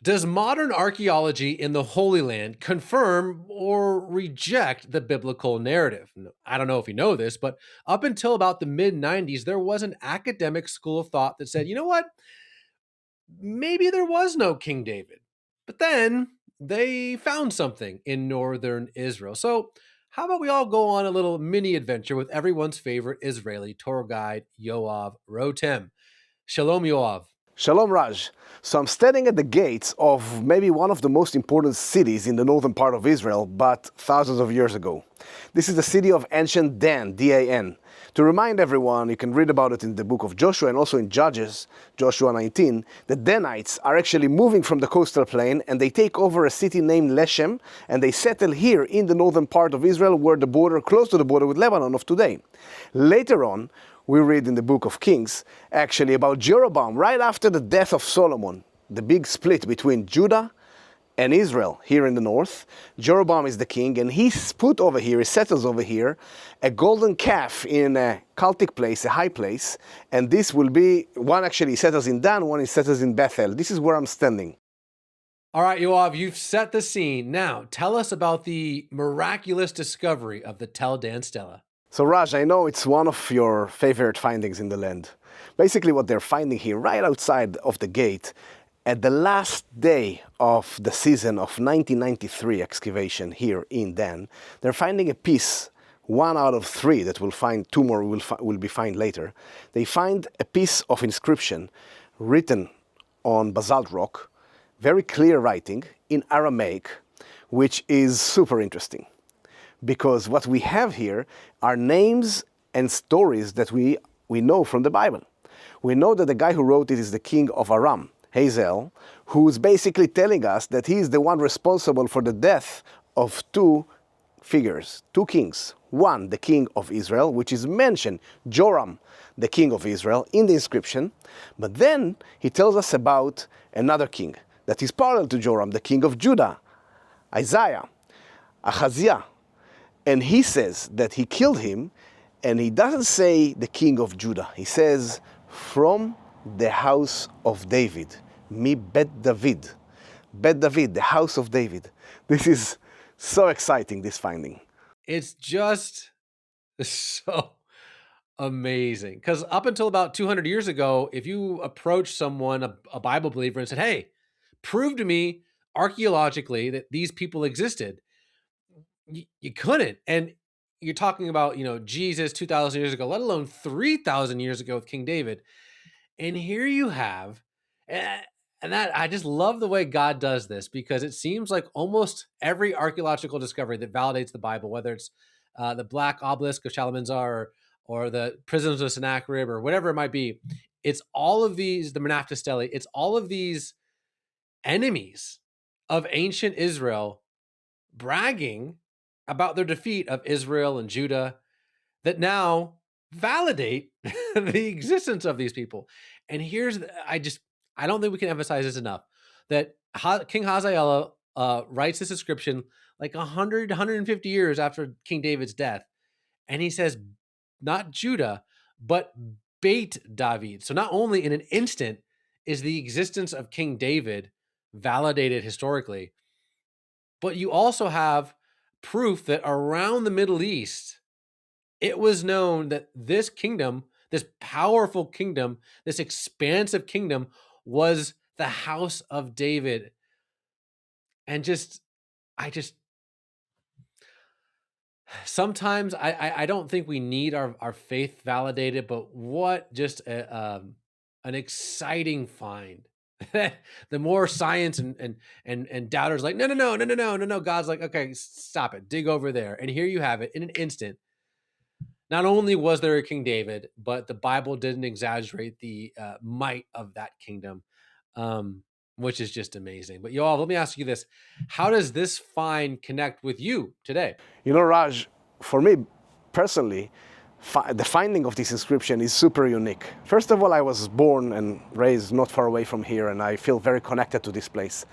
Does modern archaeology in the Holy Land confirm or reject the biblical narrative? I don't know if you know this, but up until about the mid 90s, there was an academic school of thought that said, you know what? Maybe there was no King David. But then they found something in northern Israel. So, how about we all go on a little mini adventure with everyone's favorite Israeli tour guide, Yoav Rotem? Shalom, Yoav. Shalom, Raj. So I'm standing at the gates of maybe one of the most important cities in the northern part of Israel, but thousands of years ago. This is the city of ancient Dan, D-A-N. To remind everyone, you can read about it in the book of Joshua and also in Judges, Joshua 19, the Danites are actually moving from the coastal plain and they take over a city named Leshem and they settle here in the northern part of Israel where the border, close to the border with Lebanon of today. Later on, we read in the book of Kings, actually about Jeroboam, right after the death of Solomon, the big split between Judah and Israel here in the north. Jeroboam is the king, and he's put over here, he settles over here, a golden calf in a cultic place, a high place, and this will be, one actually settles in Dan, one he settles in Bethel. This is where I'm standing. All right, Yoav, you've set the scene. Now, tell us about the miraculous discovery of the Tel Dan Stele. So Raj, I know it's one of your favorite findings in the land. Basically what they're finding here right outside of the gate, at the last day of the season of 1993 excavation here in Dan, they're finding a piece, 1 out of 3 that we'll find, 2 more will be found later. They find a piece of inscription written on basalt rock, very clear writing in Aramaic, which is super interesting. Because what we have here are names and stories that we know from the Bible. We know that the guy who wrote it is the king of Aram, Hazael, who's basically telling us that he is the one responsible for the death of 2 figures, 2 kings. One, the king of Israel, which is mentioned, Joram, the king of Israel, in the inscription. But then he tells us about another king that is parallel to Joram, the king of Judah, Isaiah, Ahaziah. And he says that he killed him, and he doesn't say the king of Judah. He says, from the house of David, mi Bet David. Bet David, the house of David. This is so exciting, this finding. It's just so amazing. Because up until about 200 years ago, if you approached someone, a Bible believer, and said, hey, prove to me archaeologically that these people existed, you couldn't. And you're talking about, Jesus 2,000 years ago, let alone 3,000 years ago with King David. And here you have, and that I just love the way God does this, because it seems like almost every archaeological discovery that validates the Bible, whether it's the Black Obelisk of Shalmaneser or the prisons of Sennacherib or whatever it might be, it's all of these, the Menafta Stele, it's all of these enemies of ancient Israel bragging about their defeat of Israel and Judah that now validate the existence of these people. And here's, I don't think we can emphasize this enough, that King Hazael writes this inscription like 100, 150 years after King David's death. And he says, not Judah, but Beit David. So not only in an instant is the existence of King David validated historically, but you also have proof that around the Middle East, it was known that this kingdom, this powerful kingdom, this expansive kingdom was the house of David. And sometimes I don't think we need our faith validated, but what just an exciting find. The more science and doubters like, no. God's like, okay, stop it. Dig over there. And here you have it in an instant. Not only was there a King David, but the Bible didn't exaggerate the might of that kingdom, which is just amazing. But Yoav, let me ask you this. How does this find connect with you today? Raj, for me personally, the finding of this inscription is super unique. First of all, I was born and raised not far away from here, and I feel very connected to this place.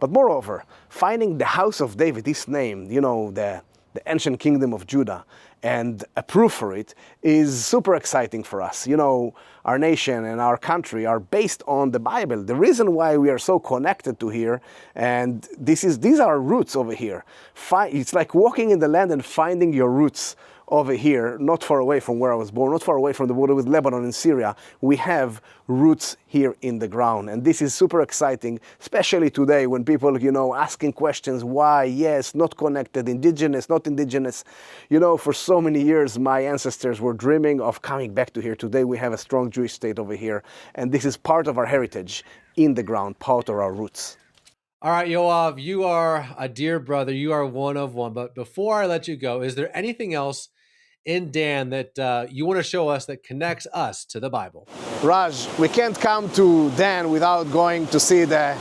But moreover, finding the house of David, this name, the ancient kingdom of Judah, and approve for it is super exciting for us. You know, our nation and our country are based on the Bible. The reason why we are so connected to here, and these are our roots over here. It's like walking in the land and finding your roots over here, not far away from where I was born, not far away from the border with Lebanon and Syria. We have roots here in the ground. And this is super exciting, especially today when people, you know, asking questions, why, yes, not connected, indigenous, not indigenous. You know, for so many years, my ancestors were dreaming of coming back to here. Today, we have a strong Jewish state over here. And this is part of our heritage in the ground, part of our roots. All right, Yoav, you are a dear brother. You are one of one. But before I let you go, is there anything else in Dan that you want to show us that connects us to the Bible? Raj, we can't come to Dan without going to see the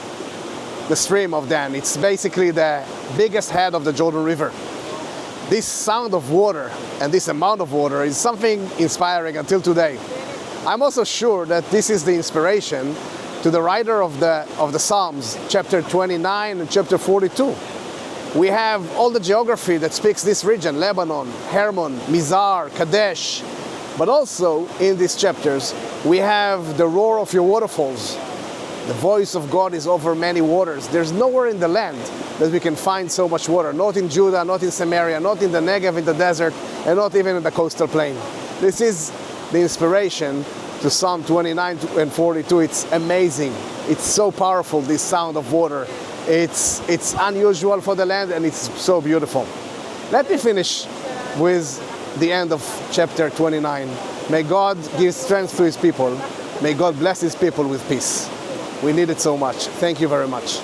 stream of Dan. It's basically the biggest head of the Jordan River. This sound of water and this amount of water is something inspiring until today. I'm also sure that this is the inspiration to the writer of the Psalms, chapter 29 and chapter 42. We have all the geography that speaks this region, Lebanon, Hermon, Mizar, Kadesh. But also in these chapters, we have the roar of your waterfalls. The voice of God is over many waters. There's nowhere in the land that we can find so much water. Not in Judah, not in Samaria, not in the Negev, in the desert, and not even in the coastal plain. This is the inspiration to Psalm 29 and 42. It's amazing. It's so powerful, this sound of water. It's unusual for the land, and it's so beautiful. Let me finish with the end of chapter 29. May God give strength to his people. May God bless his people with peace. We need it so much. Thank you very much.